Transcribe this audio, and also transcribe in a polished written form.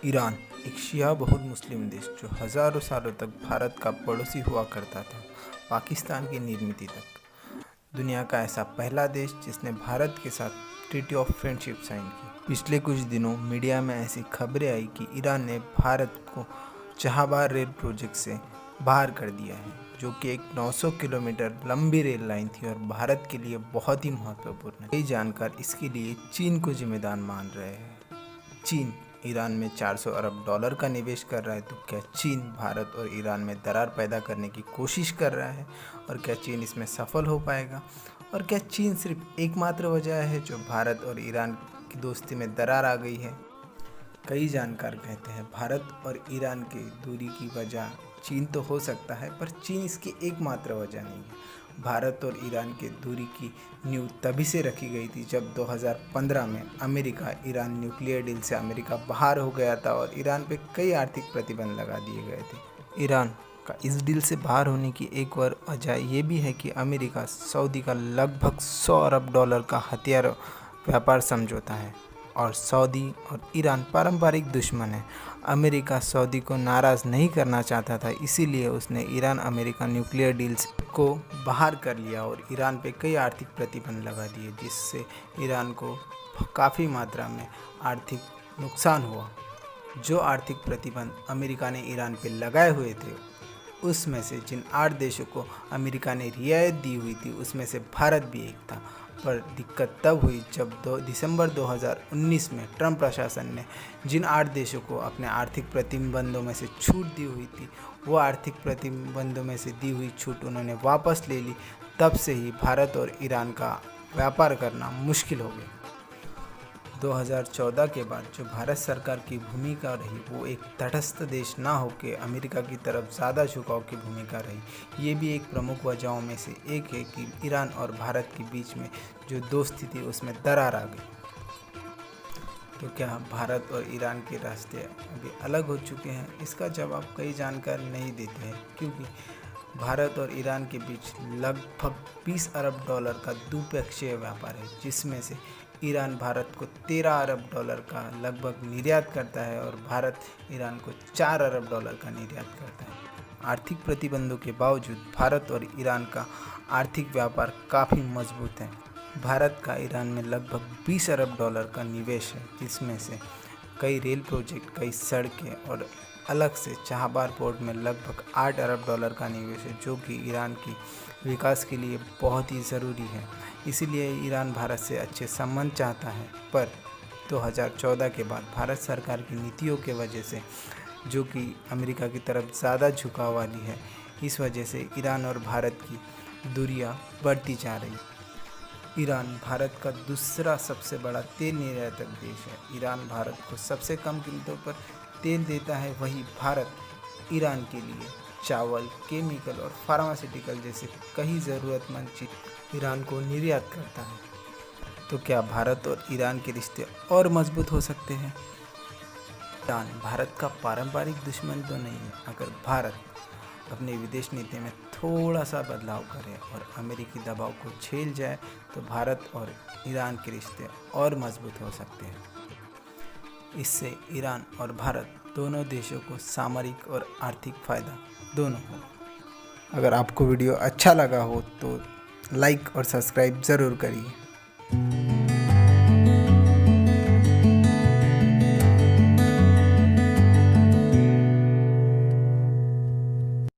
Iran एक शिया बहुल मुस्लिम देश जो हज़ारों सालों तक भारत का पड़ोसी हुआ करता था, पाकिस्तान की निर्मित तक। दुनिया का ऐसा पहला देश जिसने भारत के साथ ट्रीटी ऑफ फ्रेंडशिप साइन की। पिछले कुछ दिनों मीडिया में ऐसी खबरें आई कि ईरान ने भारत को चाबहार रेल प्रोजेक्ट से बाहर कर दिया है, जो कि एक 900 किलोमीटर लंबी रेल लाइन थी और भारत के लिए बहुत ही महत्वपूर्ण है। कई जानकार इसके लिए चीन को जिम्मेदार मान रहे हैं। चीन ईरान में 400 अरब डॉलर का निवेश कर रहा है, तो क्या चीन भारत और ईरान में दरार पैदा करने की कोशिश कर रहा है? और क्या चीन इसमें सफल हो पाएगा? और क्या चीन सिर्फ एकमात्र वजह है जो भारत और ईरान की दोस्ती में दरार आ गई है? कई जानकार कहते हैं भारत और ईरान की दूरी की वजह चीन तो हो सकता है, पर चीन इसकी एकमात्र वजह नहीं है। भारत और ईरान की दूरी की नींव तभी से रखी गई थी जब 2015 में अमेरिका ईरान न्यूक्लियर डील से अमेरिका बाहर हो गया था और ईरान पे कई आर्थिक प्रतिबंध लगा दिए गए थे। ईरान का इस डील से बाहर होने की एक और वजह ये भी है कि अमेरिका सऊदी का लगभग 100 अरब डॉलर का हथियार व्यापार समझौता है और सऊदी और ईरान पारंपरिक दुश्मन हैं। अमेरिका सऊदी को नाराज़ नहीं करना चाहता था, इसीलिए उसने ईरान अमेरिका न्यूक्लियर डील्स को बाहर कर लिया और ईरान पे कई आर्थिक प्रतिबंध लगा दिए, जिससे ईरान को काफ़ी मात्रा में आर्थिक नुकसान हुआ। जो आर्थिक प्रतिबंध अमेरिका ने ईरान पे लगाए हुए थे, उसमें से जिन 8 देशों को अमेरिका ने रियायत दी हुई थी, उसमें से भारत भी एक था। पर दिक्कत तब हुई जब दिसंबर 2019 में ट्रंप प्रशासन ने जिन 8 देशों को अपने आर्थिक प्रतिबंधों में से छूट दी हुई थी, वो आर्थिक प्रतिबंधों में से दी हुई छूट उन्होंने वापस ले ली। तब से ही भारत और ईरान का व्यापार करना मुश्किल हो गया। 2014 के बाद जो भारत सरकार की भूमिका रही, वो एक तटस्थ देश ना होकर अमेरिका की तरफ ज़्यादा झुकाव की भूमिका रही। ये भी एक प्रमुख वजहों में से एक है कि ईरान और भारत के बीच में जो दोस्ती थी उसमें दरार आ गई। तो क्या भारत और ईरान के रास्ते अभी अलग हो चुके हैं? इसका जवाब कई जानकार नहीं देते हैं, क्योंकि भारत और ईरान के बीच लगभग 20 अरब डॉलर का द्विपक्षीय व्यापार है, जिसमें से ईरान भारत को 13 अरब डॉलर का लगभग निर्यात करता है और भारत ईरान को 4 अरब डॉलर का निर्यात करता है। आर्थिक प्रतिबंधों के बावजूद भारत और ईरान का आर्थिक व्यापार काफ़ी मजबूत है। भारत का ईरान में लगभग 20 अरब डॉलर का निवेश है, जिसमें से कई रेल प्रोजेक्ट, कई सड़कें और अलग से चाबहार पोर्ट में लगभग 8 अरब डॉलर का निवेश है, जो कि ईरान की विकास के लिए बहुत ही ज़रूरी है। इसीलिए ईरान भारत से अच्छे संबंध चाहता है, पर 2014 के बाद भारत सरकार की नीतियों के वजह से, जो कि अमेरिका की तरफ ज़्यादा झुकाव वाली है, इस वजह से ईरान और भारत की दूरियां बढ़ती जा रही। ईरान भारत का दूसरा सबसे बड़ा तेल निर्यातक देश है। ईरान भारत को सबसे कम कीमतों पर तेल देता है, वही भारत ईरान के लिए चावल, केमिकल और फार्मास्यूटिकल जैसे कई ज़रूरतमंद चीज़ ईरान को निर्यात करता है। तो क्या भारत और ईरान के रिश्ते और मजबूत हो सकते हैं? ईरान भारत का पारंपरिक दुश्मन तो नहीं है। अगर भारत अपनी विदेश नीति में थोड़ा सा बदलाव करे और अमेरिकी दबाव को झेल जाए, तो भारत और ईरान के रिश्ते और मजबूत हो सकते हैं। इससे ईरान और भारत दोनों देशों को सामरिक और आर्थिक फ़ायदा दोनों हो। अगर आपको वीडियो अच्छा लगा हो तो लाइक और सब्सक्राइब ज़रूर करिए।